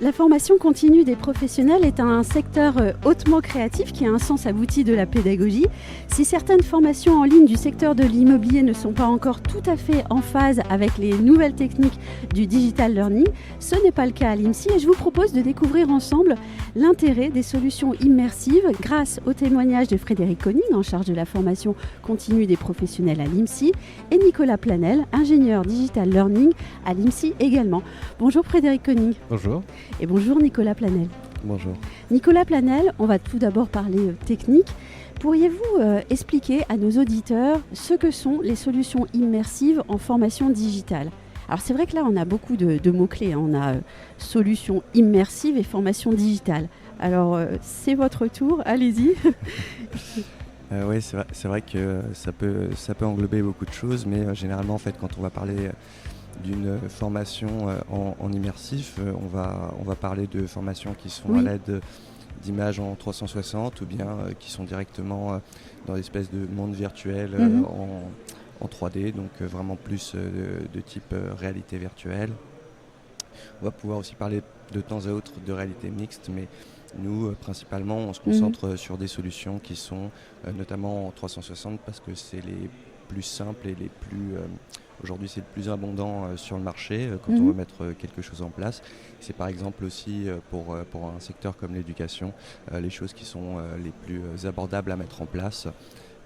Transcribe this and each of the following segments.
La formation continue des professionnels est un secteur hautement créatif qui a un sens abouti de la pédagogie. Si certaines formations en ligne du secteur de l'immobilier ne sont pas encore tout à fait en phase avec les nouvelles techniques du digital learning, ce n'est pas le cas à l'IMSI et je vous propose de découvrir ensemble l'intérêt des solutions immersives grâce au témoignage de Frédéric Koning, en charge de la formation continue des professionnels à l'IMSI, et Nicolas Planel, ingénieur digital learning à l'IMSI également. Bonjour Frédéric Koning. Bonjour. Et bonjour Nicolas Planel. Bonjour. Nicolas Planel, on va tout d'abord parler technique. Pourriez-vous expliquer à nos auditeurs ce que sont les solutions immersives en formation digitale ? Alors c'est vrai que là on a beaucoup de mots-clés, hein. On a solutions immersives et formation digitale. Alors c'est votre tour, allez-y. Oui, c'est vrai que ça peut englober beaucoup de choses, mais généralement en fait quand on va parler d'une formation en immersif, on va parler de formations qui sont à l'aide d'images en 360 ou bien qui sont directement dans l'espèce de monde virtuel en 3D, donc vraiment plus de type réalité virtuelle. On va pouvoir aussi parler de temps à autre de réalité mixte, mais nous, principalement, on se concentre sur des solutions qui sont notamment en 360 parce que c'est les plus simples et les plus... aujourd'hui, c'est le plus abondant sur le marché quand on veut mettre quelque chose en place. C'est par exemple aussi pour un secteur comme l'éducation, les choses qui sont les plus abordables à mettre en place.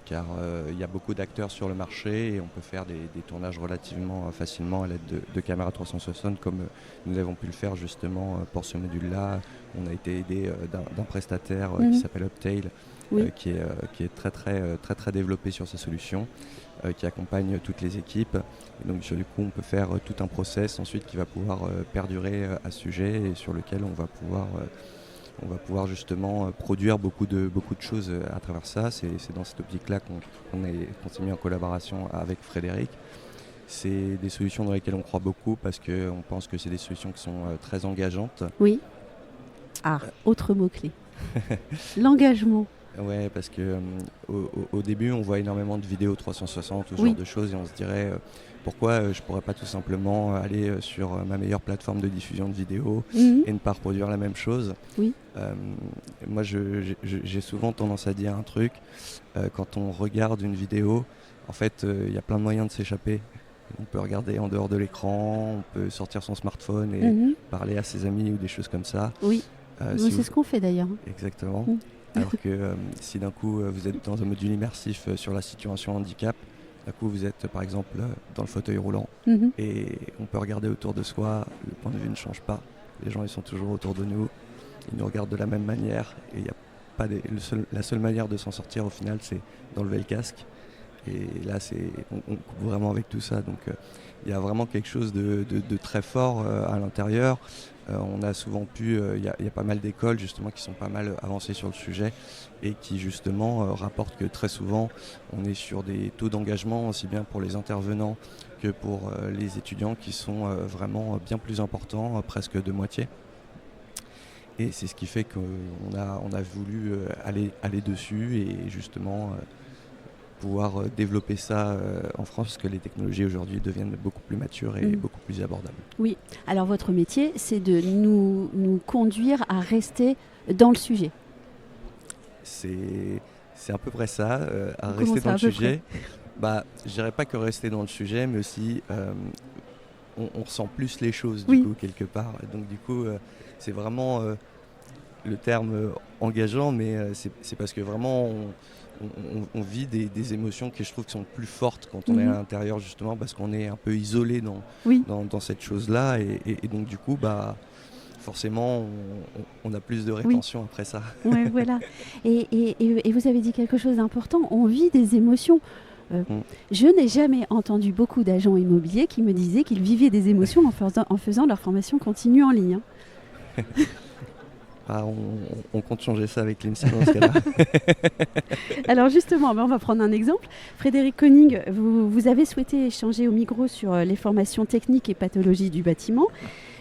Car il y a beaucoup d'acteurs sur le marché et on peut faire des tournages relativement facilement à l'aide de caméras 360 comme nous avons pu le faire justement pour ce module-là. On a été aidé d'un prestataire qui s'appelle Uptail, qui est très développé sur ces solutions, qui accompagne toutes les équipes. Et donc du coup on peut faire tout un process ensuite qui va pouvoir perdurer à ce sujet et sur lequel on va pouvoir justement produire beaucoup de choses à travers ça. C'est dans cette optique-là qu'on s'est mis en collaboration avec Frédéric. C'est des solutions dans lesquelles on croit beaucoup parce qu'on pense que c'est des solutions qui sont très engageantes. Oui. Ah, autre mot-clé. L'engagement. Ouais, parce que au début, on voit énormément de vidéos 360 ou ce genre de choses et on se dirait pourquoi je pourrais pas tout simplement aller sur ma meilleure plateforme de diffusion de vidéos et ne pas reproduire la même chose. Oui. Moi, j'ai souvent tendance à dire un truc, quand on regarde une vidéo, en fait, il y a plein de moyens de s'échapper. On peut regarder en dehors de l'écran, on peut sortir son smartphone et parler à ses amis ou des choses comme ça. Oui, c'est ce qu'on fait d'ailleurs. Exactement. Alors que si d'un coup vous êtes dans un module immersif sur la situation handicap, d'un coup vous êtes par exemple dans le fauteuil roulant et on peut regarder autour de soi, le point de vue ne change pas, les gens ils sont toujours autour de nous, ils nous regardent de la même manière et il y a pas la seule manière de s'en sortir au final c'est d'enlever le casque et là on coupe vraiment avec tout ça, donc il y a vraiment quelque chose de très fort à l'intérieur. On a souvent il y a pas mal d'écoles justement qui sont pas mal avancées sur le sujet et qui justement rapportent que très souvent on est sur des taux d'engagement aussi bien pour les intervenants que pour les étudiants qui sont vraiment bien plus importants, presque de moitié. Et c'est ce qui fait qu'on a voulu aller dessus et justement pouvoir développer ça en France parce que les technologies aujourd'hui deviennent beaucoup plus matures et beaucoup plus abordables. Oui, alors votre métier c'est de nous conduire à rester dans le sujet. C'est à peu près ça, à rester dans le sujet. Je dirais pas que rester dans le sujet, mais aussi on ressent plus les choses du coup quelque part. Donc du coup c'est vraiment le terme engageant, mais c'est parce que vraiment on vit des émotions qui je trouve qui sont plus fortes quand on est à l'intérieur justement parce qu'on est un peu isolé dans cette chose-là et donc du coup forcément on a plus de rétention après ça. Ouais, voilà. Et vous avez dit quelque chose d'important, on vit des émotions. Je n'ai jamais entendu beaucoup d'agents immobiliers qui me disaient qu'ils vivaient des émotions en faisant leur formation continue en ligne. On compte changer ça avec l'IMSI dans ce cas-là. Alors justement, on va prendre un exemple. Frédéric Koning, vous avez souhaité échanger au micro sur les formations techniques et pathologies du bâtiment.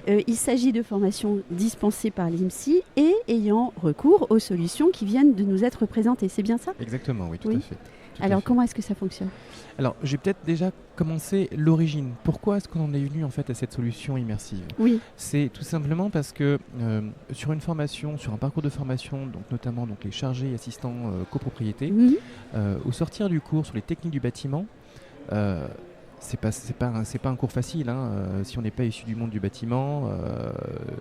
Il s'agit de formations dispensées par l'IMSI et ayant recours aux solutions qui viennent de nous être présentées. C'est bien ça ? Exactement, oui, tout à fait. Alors comment est-ce que ça fonctionne ? Alors, j'ai peut-être déjà commencé l'origine. Pourquoi est-ce qu'on en est venu en fait à cette solution immersive ? Oui. C'est tout simplement parce que sur une formation, sur un parcours de formation, donc notamment donc les chargés et assistants copropriété, au sortir du cours sur les techniques du bâtiment, c'est pas un cours facile, hein. Si on n'est pas issu du monde du bâtiment,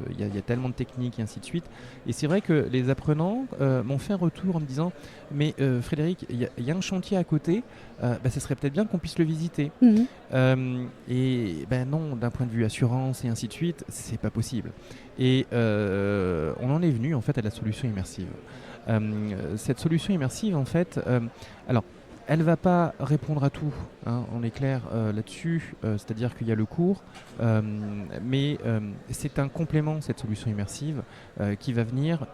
il y a tellement de techniques et ainsi de suite. Et c'est vrai que les apprenants m'ont fait un retour en me disant mais Frédéric, il y a un chantier à côté, ça serait peut-être bien qu'on puisse le visiter. Et non, d'un point de vue assurance et ainsi de suite, c'est pas possible. Et on en est venu en fait à la solution immersive. Cette solution immersive en fait, alors elle ne va pas répondre à tout, hein, on est clair là-dessus, c'est-à-dire qu'il y a le cours, mais c'est un complément, cette solution immersive, qui va venir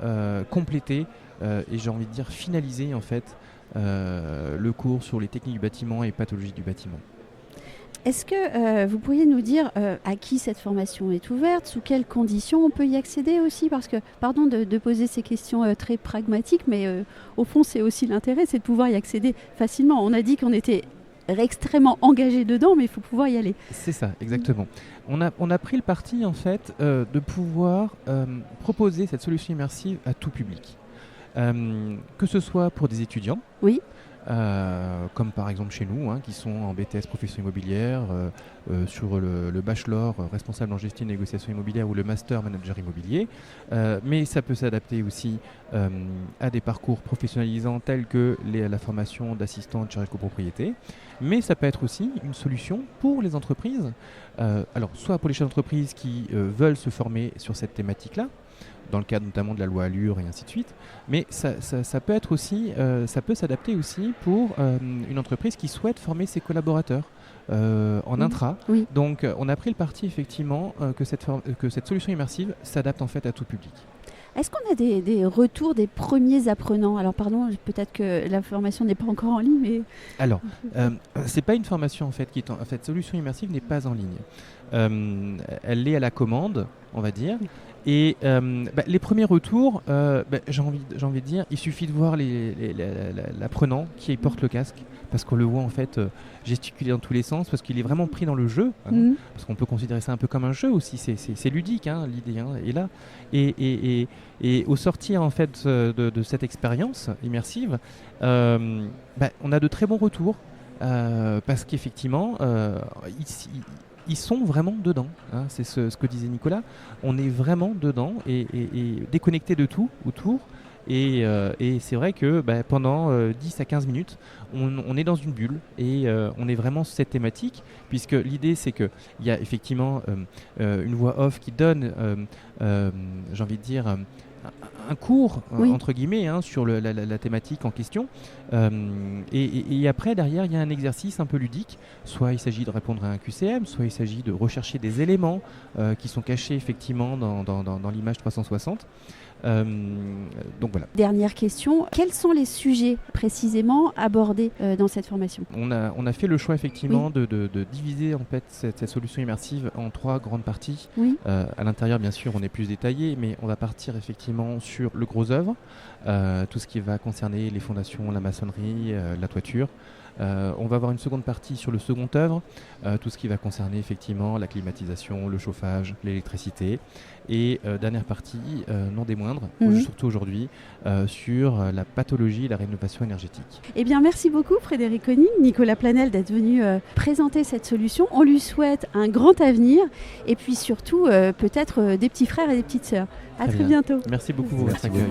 compléter et j'ai envie de dire finaliser en fait le cours sur les techniques du bâtiment et pathologies du bâtiment. Est-ce que vous pourriez nous dire à qui cette formation est ouverte, sous quelles conditions on peut y accéder aussi ? Parce que, pardon de poser ces questions très pragmatiques, mais au fond c'est aussi l'intérêt, c'est de pouvoir y accéder facilement. On a dit qu'on était extrêmement engagé dedans, mais il faut pouvoir y aller. C'est ça, exactement. On a pris le parti en fait de pouvoir proposer cette solution immersive à tout public. Que ce soit pour des étudiants, oui. Comme par exemple chez nous, hein, qui sont en BTS profession immobilière, sur le bachelor responsable en gestion et négociation immobilière ou le master manager immobilier. Mais ça peut s'adapter aussi à des parcours professionnalisants tels que la formation d'assistant de chargé de copropriété. Mais ça peut être aussi une solution pour les entreprises. Alors, soit pour les chefs d'entreprise qui veulent se former sur cette thématique-là, dans le cadre notamment de la loi Allure et ainsi de suite. Mais ça peut être aussi, ça peut s'adapter aussi pour une entreprise qui souhaite former ses collaborateurs en intra. Oui. Donc on a pris le parti effectivement que cette solution immersive s'adapte en fait à tout public. Est-ce qu'on a des retours des premiers apprenants ? Alors pardon, peut-être que la formation n'est pas encore en ligne, mais... Alors, c'est pas une formation en fait qui est en fait, solution immersive n'est pas en ligne. Elle est à la commande, on va dire. Et les premiers retours, j'ai envie de dire, il suffit de voir l'apprenant qui porte le casque, parce qu'on le voit en fait gesticuler dans tous les sens, parce qu'il est vraiment pris dans le jeu, hein, parce qu'on peut considérer ça un peu comme un jeu aussi, c'est ludique, hein, l'idée est là. Et au sortir en fait de cette expérience immersive, on a de très bons retours, parce qu'effectivement, ils sont vraiment dedans, hein, c'est ce que disait Nicolas, on est vraiment dedans et déconnecté de tout autour. Et c'est vrai que pendant 10 à 15 minutes, on est dans une bulle et on est vraiment sur cette thématique, puisque l'idée c'est qu'il y a effectivement une voix off qui donne, j'ai envie de dire, un cours, entre guillemets, hein, sur la thématique en question. Et après, derrière, il y a un exercice un peu ludique. Soit il s'agit de répondre à un QCM, soit il s'agit de rechercher des éléments qui sont cachés effectivement dans l'image 360. Donc voilà. Dernière question, quels sont les sujets précisément abordés dans cette formation ? On a fait le choix effectivement de diviser en fait cette solution immersive en 3 grandes parties. Oui. À l'intérieur bien sûr on est plus détaillé, mais on va partir effectivement sur le gros œuvre, tout ce qui va concerner les fondations, la maçonnerie, la toiture. On va avoir une seconde partie sur le second œuvre, tout ce qui va concerner effectivement la climatisation, le chauffage, l'électricité. Et dernière partie, non des moindres, surtout aujourd'hui, sur la pathologie et la rénovation énergétique. Eh bien, merci beaucoup Frédéric Koning, Nicolas Planel d'être venu présenter cette solution. On lui souhaite un grand avenir et puis surtout peut-être des petits frères et des petites sœurs. À très bientôt. Merci beaucoup pour votre accueil.